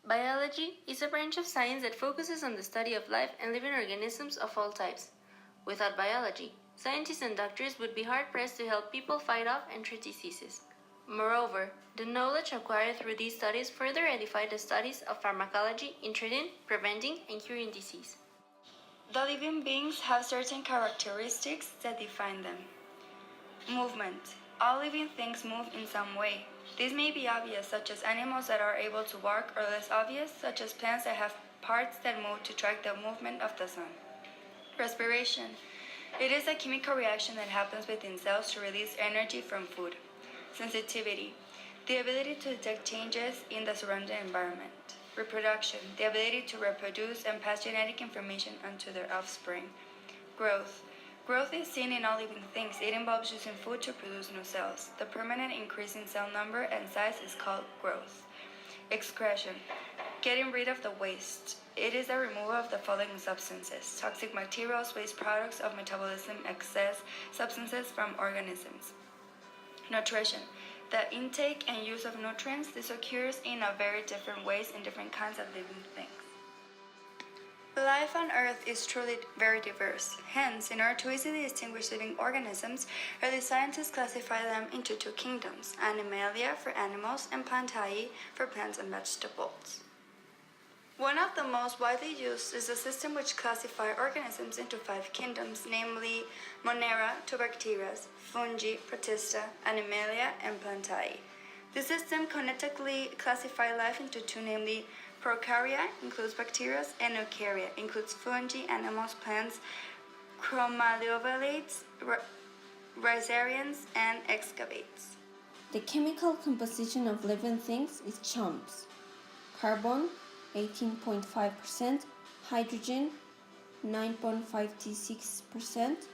Biology is a branch of science that focuses on the study of life and living organisms of all types. Without biology, scientists and doctors would be hard-pressed to help people fight off and treat diseases. Moreover, the knowledge acquired through these studies further edify the studies of pharmacology in treating, preventing, and curing disease. The living beings have certain characteristics that define them. Movement. All living things move in some way. This may be obvious, such as animals that are able to walk, or less obvious, such as plants that have parts that move to track the movement of the sun. Respiration. It is a chemical reaction that happens within cells to release energy from food. Sensitivity. The ability to detect changes in the surrounding environment. Reproduction. The ability to reproduce and pass genetic information onto their offspring. Growth. Growth is seen in all living things. It involves using food to produce new cells. The permanent increase in cell number and size is called growth. Excretion. Getting rid of the waste. It is the removal of the following substances: toxic materials, waste products of metabolism, excess substances from organisms. Nutrition. The intake and use of nutrients. This occurs in a very different ways in different kinds of living things. Life on Earth is truly very diverse. Hence, in order to easily distinguish living organisms, early scientists classify them into two kingdoms: Animalia for animals and Plantae for plants and vegetables. One of the most widely used is the system which classifies organisms into 5 kingdoms, namely Monera to bacteria, fungi, protista, Animalia, and Plantae. This system connectedly classifies life into 2, namely Prokarya includes bacteria, and Eukarya includes fungi, animals, plants, chromatophilids, rhizarians, and excavates. The chemical composition of living things is CHOMPs. Carbon 18.5%, hydrogen 9.56%,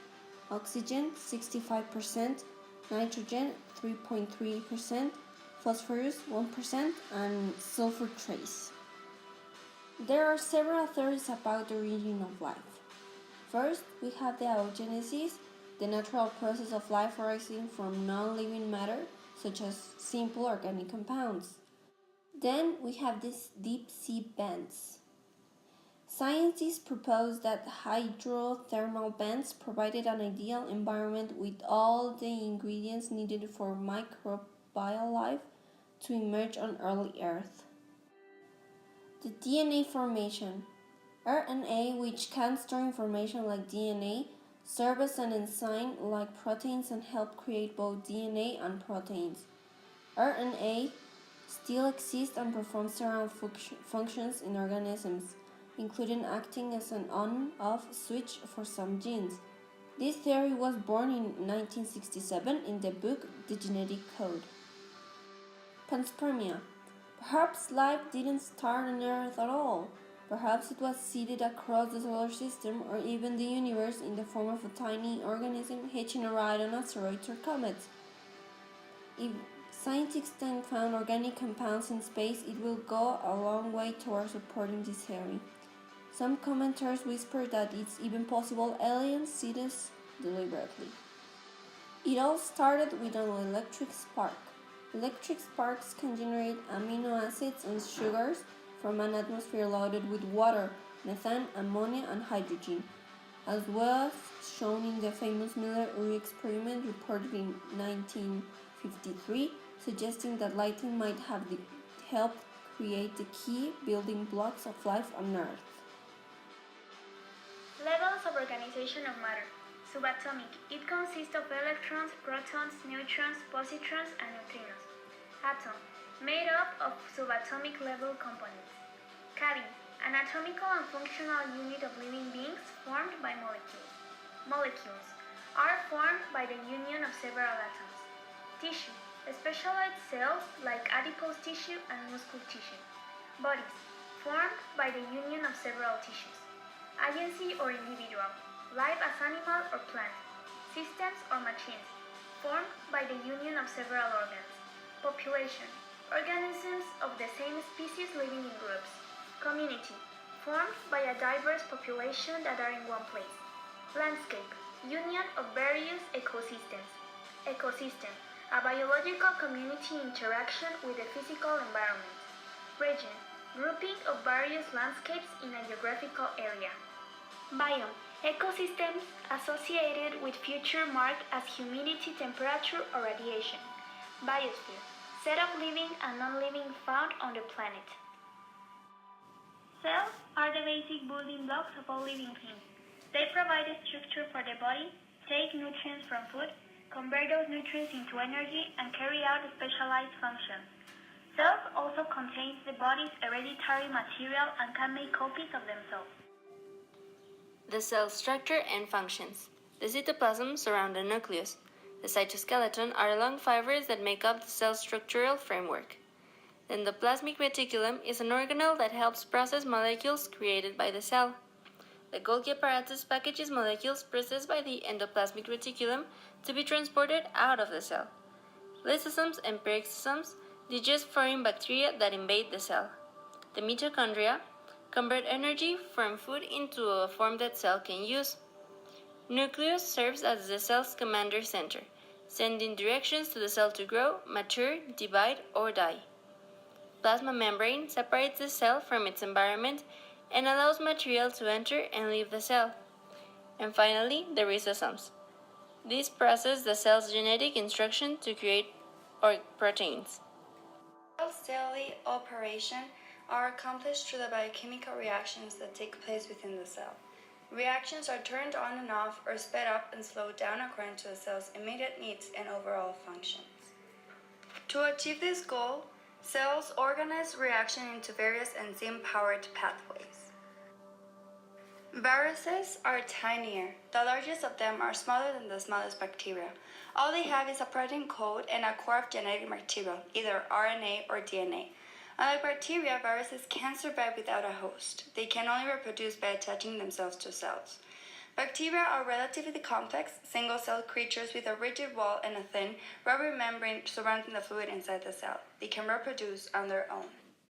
oxygen 65%, nitrogen 3.3%, phosphorus 1%, and sulfur trace. There are several theories about the origin of life. First, we have the abiogenesis, the natural process of life arising from non-living matter, such as simple organic compounds. Then we have these deep sea vents. Scientists propose that hydrothermal vents provided an ideal environment with all the ingredients needed for microbial life to emerge on early Earth. The DNA formation. RNA, which can store information like DNA, serve as an enzyme like proteins and help create both DNA and proteins. RNA still exists and performs several functions in organisms, including acting as an on-off switch for some genes. This theory was born in 1967 in the book The Genetic Code. Panspermia. Perhaps life didn't start on Earth at all. Perhaps it was seeded across the solar system or even the universe in the form of a tiny organism hitching a ride on asteroids or comets. If scientists then found organic compounds in space, it will go a long way towards supporting this theory. Some commenters whisper that it's even possible aliens seed us deliberately. It all started with an electric spark. Electric sparks can generate amino acids and sugars from an atmosphere loaded with water, methane, ammonia, and hydrogen, as well as shown in the famous Miller-Urey experiment reported in 1953, suggesting that lighting might have helped create the key building blocks of life on Earth. Levels of organization of matter. Subatomic. It consists of electrons, protons, neutrons, positrons, and neutrinos. Atom. Made up of subatomic level components. Caddy. An atomical and functional unit of living beings formed by molecules. Molecules are formed by the union of several atoms. Tissue. Specialized cells like adipose tissue and muscle tissue. Bodies. Formed by the union of several tissues. Agency or individual. Life as animal or plant. Systems or machines. Formed by the union of several organs. Population. Organisms of the same species living in groups. Community. Formed by a diverse population that are in one place. Landscape. Union of various ecosystems. Ecosystem. A biological community interaction with the physical environment. Region. grouping of various landscapes in a geographical area. Biome, ecosystems associated with features marked as humidity, temperature, or radiation. Biosphere, set of living and non-living found on the planet. Cells are the basic building blocks of all living things. They provide a structure for the body, take nutrients from food, convert those nutrients into energy, and carry out specialized functions. Cells also contain the body's hereditary material and can make copies of themselves. The cell structure and functions. The cytoplasm surrounds the nucleus. The cytoskeleton are long fibers that make up the cell's structural framework. The endoplasmic reticulum is an organelle that helps process molecules created by the cell. The Golgi apparatus packages molecules processed by the endoplasmic reticulum to be transported out of the cell. Lysosomes and peroxisomes digest foreign bacteria that invade the cell. The mitochondria convert energy from food into a form that cell can use. Nucleus serves as the cell's commander center, sending directions to the cell to grow, mature, divide, or die. Plasma membrane separates the cell from its environment and allows material to enter and leave the cell. And finally, the rhizosomes. These process the cell's genetic instruction to create proteins. Cell's daily operation are accomplished through the biochemical reactions that take place within the cell. Reactions are turned on and off or sped up and slowed down according to the cell's immediate needs and overall functions. To achieve this goal, cells organize reaction into various enzyme-powered pathways. Viruses are tinier. The largest of them are smaller than the smallest bacteria. All they have is a protein code and a core of genetic material, either RNA or DNA. Unlike bacteria, viruses can't survive without a host. They can only reproduce by attaching themselves to cells. Bacteria are relatively complex, single-celled creatures with a rigid wall and a thin, rubber membrane surrounding the fluid inside the cell. They can reproduce on their own.